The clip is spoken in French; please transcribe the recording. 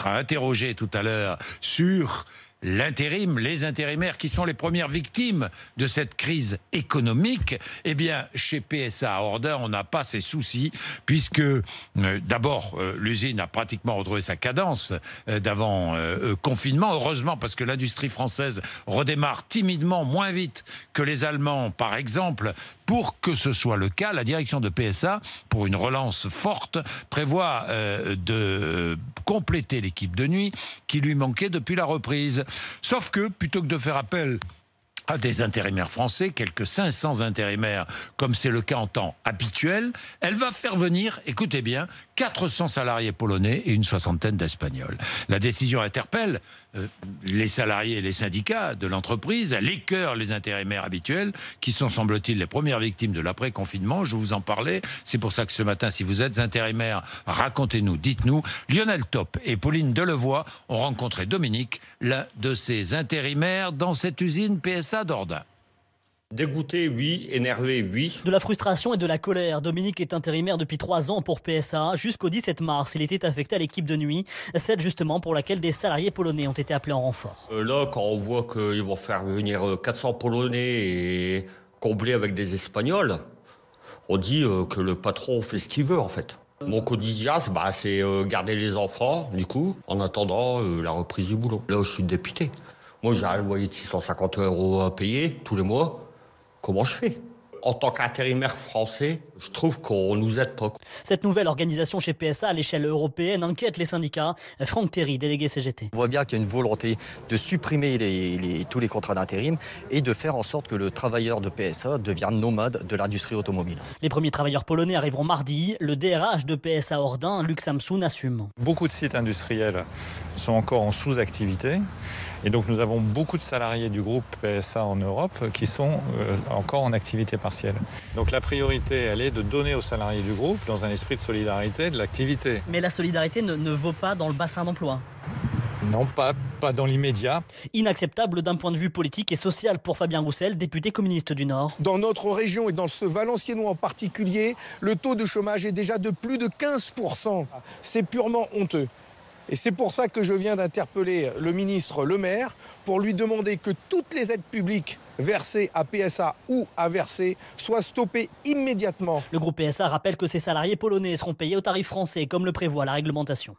a interrogé tout à l'heure sur l'intérim, les intérimaires qui sont les premières victimes de cette crise économique, eh bien, chez PSA à Hordain, on n'a pas ces soucis, puisque d'abord, l'usine a pratiquement retrouvé sa cadence d'avant confinement. Heureusement, parce que l'industrie française redémarre timidement, moins vite que les Allemands, par exemple. Pour que ce soit le cas, la direction de PSA, pour une relance forte, prévoit de compléter l'équipe de nuit qui lui manquait depuis la reprise. Sauf que, plutôt que de faire appel à des intérimaires français, quelques 500 intérimaires, comme c'est le cas en temps habituel, elle va faire venir, écoutez bien, 400 salariés polonais et une soixantaine d'Espagnols. La décision interpelle les salariés et les syndicats de l'entreprise, elle écœure les intérimaires habituels, qui sont, semble-t-il, les premières victimes de l'après-confinement. Je vous en parlais, c'est pour ça que ce matin, si vous êtes intérimaire, racontez-nous, dites-nous. Lionel Top et Pauline Delevoye ont rencontré Dominique, l'un de ces intérimaires, dans cette usine PSA d'Hordain. Dégoûté, oui. Énervé, oui. De la frustration et de la colère. Dominique est intérimaire depuis 3 ans pour PSA. Jusqu'au 17 mars, il était affecté à l'équipe de nuit, celle justement pour laquelle des salariés polonais ont été appelés en renfort. Là, quand on voit qu'ils vont faire venir 400 Polonais et combler avec des Espagnols, on dit que le patron fait ce qu'il veut, en fait. Mon quotidien, c'est garder les enfants, du coup, en attendant la reprise du boulot. Là, je suis député. Moi, j'ai un loyer de 650 € à payer tous les mois. Comment je fais ? En tant qu'intérimaire français, je trouve qu'on nous aide pas. Cette nouvelle organisation chez PSA à l'échelle européenne inquiète les syndicats. Franck Terry, délégué CGT. On voit bien qu'il y a une volonté de supprimer tous les contrats d'intérim et de faire en sorte que le travailleur de PSA devienne nomade de l'industrie automobile. Les premiers travailleurs polonais arriveront mardi. Le DRH de PSA Hordain, Luc Samsoun, assume. Beaucoup de sites industriels sont encore en sous-activité. Et donc nous avons beaucoup de salariés du groupe PSA en Europe qui sont encore en activité partielle. Donc la priorité, elle est de donner aux salariés du groupe, dans un esprit de solidarité, de l'activité. Mais la solidarité ne vaut pas dans le bassin d'emploi. Non, pas dans l'immédiat. Inacceptable d'un point de vue politique et social pour Fabien Roussel, député communiste du Nord. Dans notre région et dans ce Valenciennois en particulier, le taux de chômage est déjà de plus de 15%. C'est purement honteux. Et c'est pour ça que je viens d'interpeller le ministre Le Maire pour lui demander que toutes les aides publiques versées à PSA ou à verser soient stoppées immédiatement. Le groupe PSA rappelle que ses salariés polonais seront payés au tarif français comme le prévoit la réglementation.